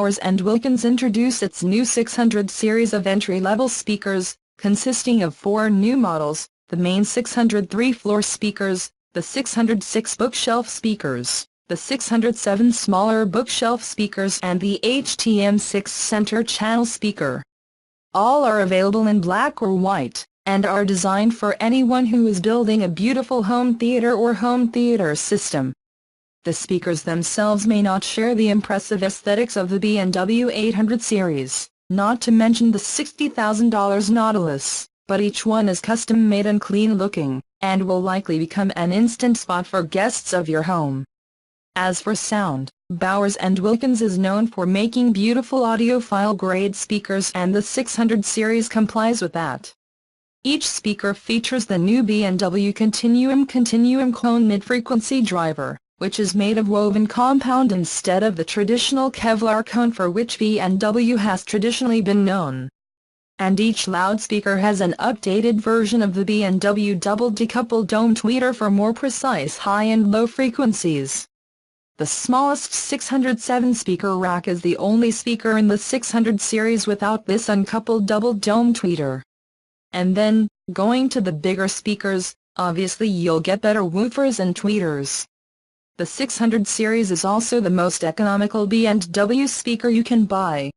Bowers & Wilkins introduced its new 600 series of entry-level speakers, consisting of 4 new models: the main 603 floor speakers, the 606 bookshelf speakers, the 607 smaller bookshelf speakers and the HTM6 center channel speaker. All are available in black or white, and are designed for anyone who is building a beautiful home theater or home theater system. The speakers themselves may not share the impressive aesthetics of the B W 800 series, not to mention the $60,000 Nautilus, but each one is custom-made and clean-looking, and will likely become an instant spot for guests of your home. As for sound, Bowers & Wilkins is known for making beautiful audiophile-grade speakers, and the 600 series complies with that. Each speaker features the new B W Continuum Continuum cone mid-frequency driver, which is made of woven compound instead of the traditional Kevlar cone for which B W has traditionally been known. And each loudspeaker has an updated version of the B W double-decoupled dome tweeter for more precise high and low frequencies. The smallest 607 speaker rack is the only speaker in the 600 series without this uncoupled double dome tweeter. And then, going to the bigger speakers, obviously you'll get better woofers and tweeters. The 600 series is also the most economical B W speaker you can buy,